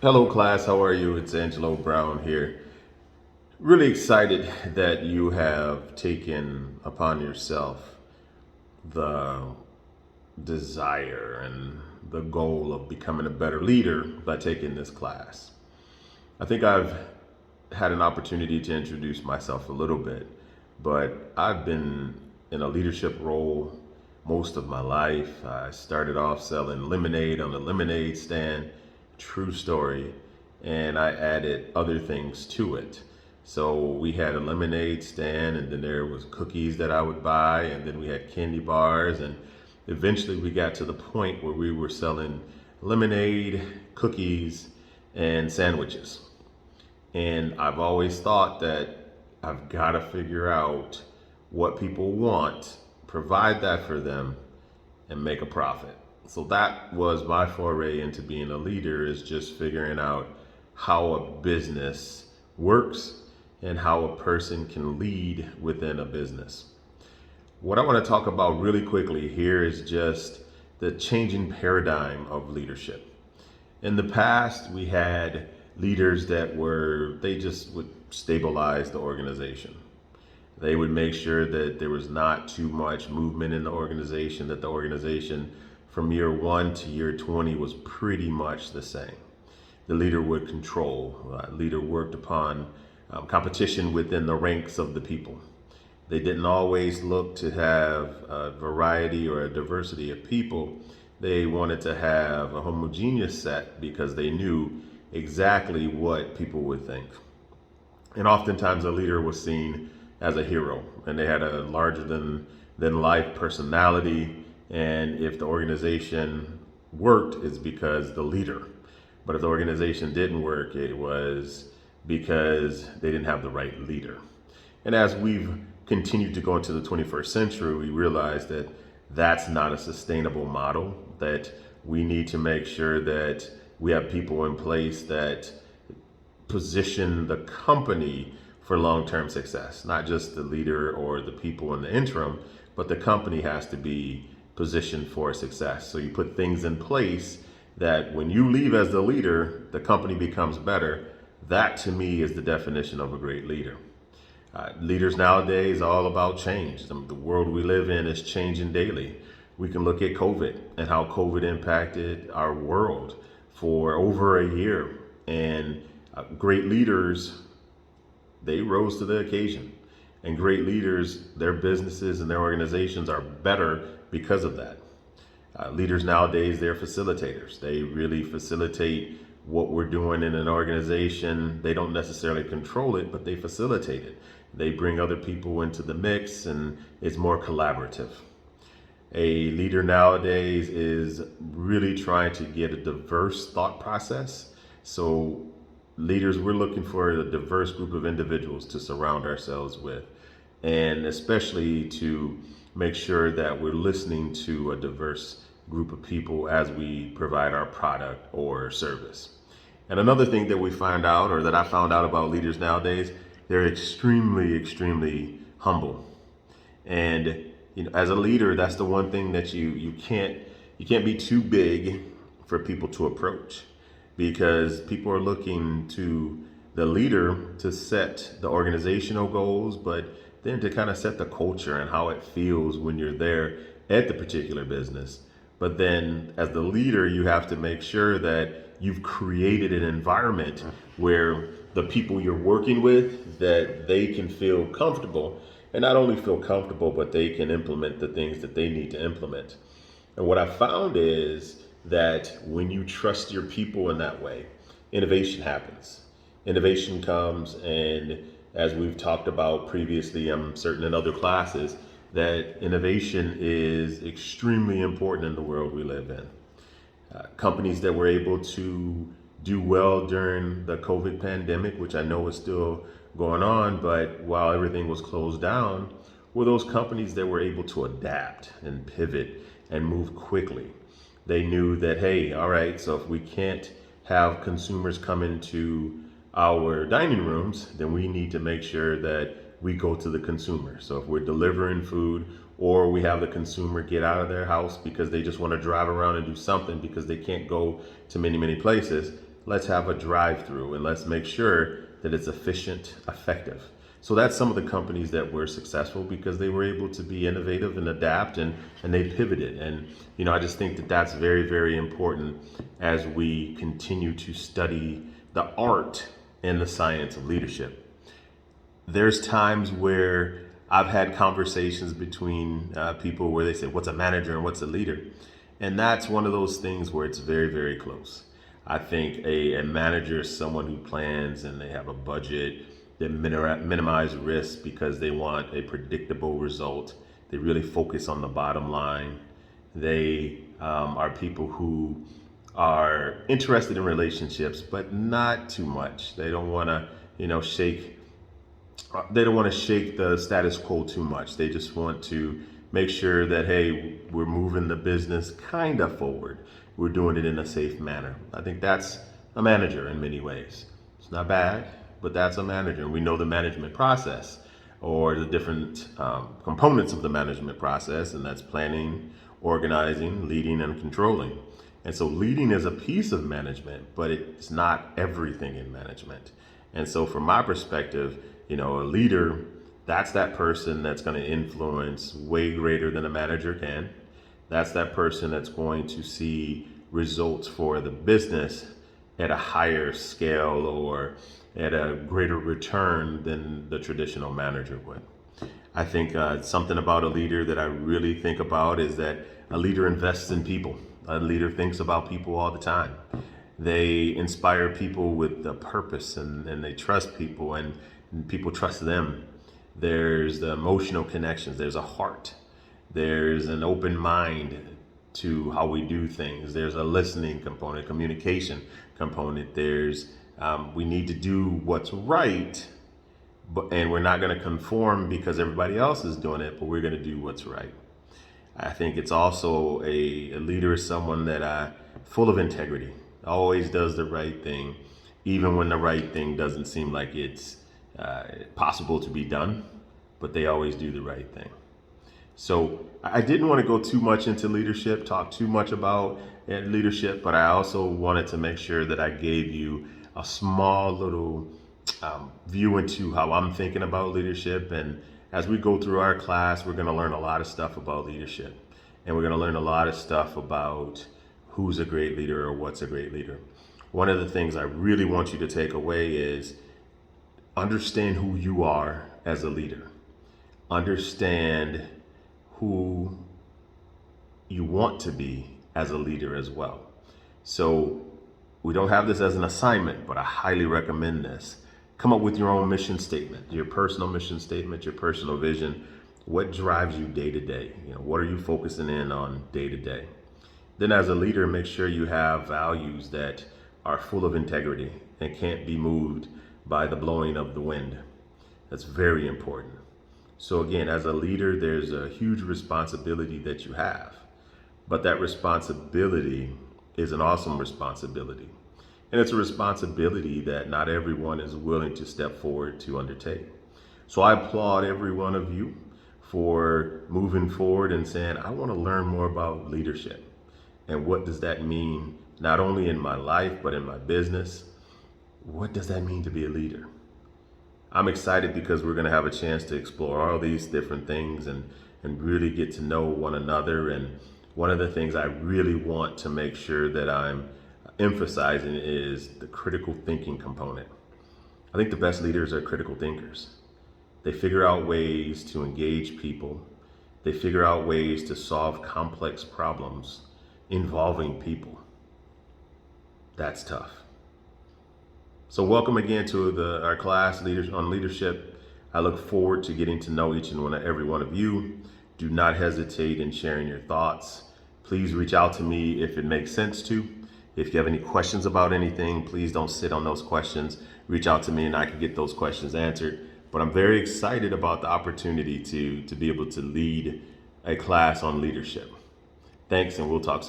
Hello class, how are you? It's Angelo Brown here. Really excited that you have taken upon yourself the desire and the goal of becoming a better leader by taking this class. I think I've had an opportunity to introduce myself a little bit, but I've been in a leadership role most of my life. I started off selling lemonade on the lemonade stand, true story, and I added other things to it. So we had a lemonade stand, and then there was cookies that I would buy, and then we had candy bars, and eventually we got to the point where we were selling lemonade, cookies, and sandwiches. And I've always thought that I've got to figure out what people want, provide that for them, and make a profit. So that was my foray into being a leader, is just figuring out how a business works and how a person can lead within a business. What I want to talk about really quickly here is just the changing paradigm of leadership. In the past, we had leaders they just would stabilize the organization. They would make sure that there was not too much movement in the organization, that the organization from year 1 to year 20 was pretty much the same. The leader would control, leader worked upon competition within the ranks of the people. They didn't always look to have a variety or a diversity of people. They wanted to have a homogeneous set because they knew exactly what people would think. And oftentimes a leader was seen as a hero, and they had a larger than life personality. And if the organization worked, it's because the leader. But if the organization didn't work, it was because they didn't have the right leader. And as we've continued to go into the 21st century, we realize that that's not a sustainable model, that we need to make sure that we have people in place that position the company for long-term success, not just the leader or the people in the interim, but the company has to be positioned for success. So you put things in place that when you leave as the leader, the company becomes better. That to me is the definition of a great leader. Leaders nowadays are all about change. The world we live in is changing daily. We can look at COVID and how COVID impacted our world for over a year. And great leaders, they rose to the occasion. And great leaders, their businesses and their organizations are better because of that. Leaders nowadays, they're facilitators. They really facilitate what we're doing in an organization. They don't necessarily control it, but they facilitate it. They bring other people into the mix, and it's more collaborative. A leader nowadays is really trying to get a diverse thought process. So leaders, we're looking for a diverse group of individuals to surround ourselves with, and especially to make sure that we're listening to a diverse group of people as we provide our product or service. And another thing that we find out, or that I found out about leaders nowadays, they're extremely humble. And as a leader, that's the one thing that you can't be too big for people to approach, because people are looking to the leader to set the organizational goals, but then to kind of set the culture and how it feels when you're there at the particular business. But then as the leader, you have to make sure that you've created an environment where the people you're working with, that they can feel comfortable, and not only feel comfortable, but they can implement the things that they need to implement. And what I found is that when you trust your people in that way, innovation happens. Innovation comes, and as we've talked about previously, I'm certain in other classes, that innovation is extremely important in the world we live in. Companies that were able to do well during the COVID pandemic, which I know is still going on, but while everything was closed down, were those companies that were able to adapt and pivot and move quickly. They knew that, hey, all right, so if we can't have consumers come into our dining rooms, then we need to make sure that we go to the consumer. So if we're delivering food, or we have the consumer get out of their house because they just want to drive around and do something because they can't go to many places, let's have a drive-through and let's make sure that it's efficient, effective. So that's some of the companies that were successful because they were able to be innovative and adapt, and they pivoted. And, I just think that that's very, very important as we continue to study the art and the science of leadership. There's times where I've had conversations between people where they say, what's a manager and what's a leader? And that's one of those things where it's very, very close. I think a manager is someone who plans and they have a budget, they minimize risk because they want a predictable result. They really focus on the bottom line. They are people who are interested in relationships, but not too much. They don't want to, shake the status quo too much. They just want to make sure that, hey, we're moving the business kind of forward. We're doing it in a safe manner. I think that's a manager in many ways. It's not bad, but that's a manager. And we know the management process or the different components of the management process, and that's planning, organizing, leading, and controlling. And so leading is a piece of management, but it's not everything in management. And so from my perspective, a leader, that's that person that's going to influence way greater than a manager can. That's that person that's going to see results for the business at a higher scale or at a greater return than the traditional manager would. I think something about a leader that I really think about is that a leader invests in people. A leader thinks about people all the time. They inspire people with a purpose, and they trust people, and people trust them. There's the emotional connections. There's a heart. There's an open mind to how we do things. There's a listening component, communication component. There's we need to do what's right, and we're not going to conform because everybody else is doing it, but we're going to do what's right. I think it's also a leader is someone that full of integrity, always does the right thing, even when the right thing doesn't seem like it's possible to be done, but they always do the right thing. So I didn't want to go too much into leadership, talk too much about leadership, but I also wanted to make sure that I gave you a small little view into how I'm thinking about leadership. And as we go through our class, we're going to learn a lot of stuff about leadership. And we're going to learn a lot of stuff about who's a great leader or what's a great leader. One of the things I really want you to take away is understand who you are as a leader. Understand who you want to be as a leader as well. So we don't have this as an assignment, but I highly recommend this. Come up with your own mission statement, your personal mission statement, your personal vision. What drives you day to day? What are you focusing in on day to day? Then as a leader, make sure you have values that are full of integrity and can't be moved by the blowing of the wind. That's very important. So again, as a leader, there's a huge responsibility that you have, but that responsibility is an awesome responsibility. And it's a responsibility that not everyone is willing to step forward to undertake. So I applaud every one of you for moving forward and saying, I want to learn more about leadership. And what does that mean, not only in my life, but in my business? What does that mean to be a leader? I'm excited because we're going to have a chance to explore all these different things and really get to know one another. And one of the things I really want to make sure that I'm emphasizing is the critical thinking component. I think the best leaders are critical thinkers. They figure out ways to engage people. They figure out ways to solve complex problems involving people. That's tough. So welcome again to our class on leadership. I look forward to getting to know each and every one of you. Do not hesitate in sharing your thoughts. Please reach out to me if it makes sense to. If you have any questions about anything, please don't sit on those questions. Reach out to me and I can get those questions answered. But I'm very excited about the opportunity to be able to lead a class on leadership. Thanks, and we'll talk soon.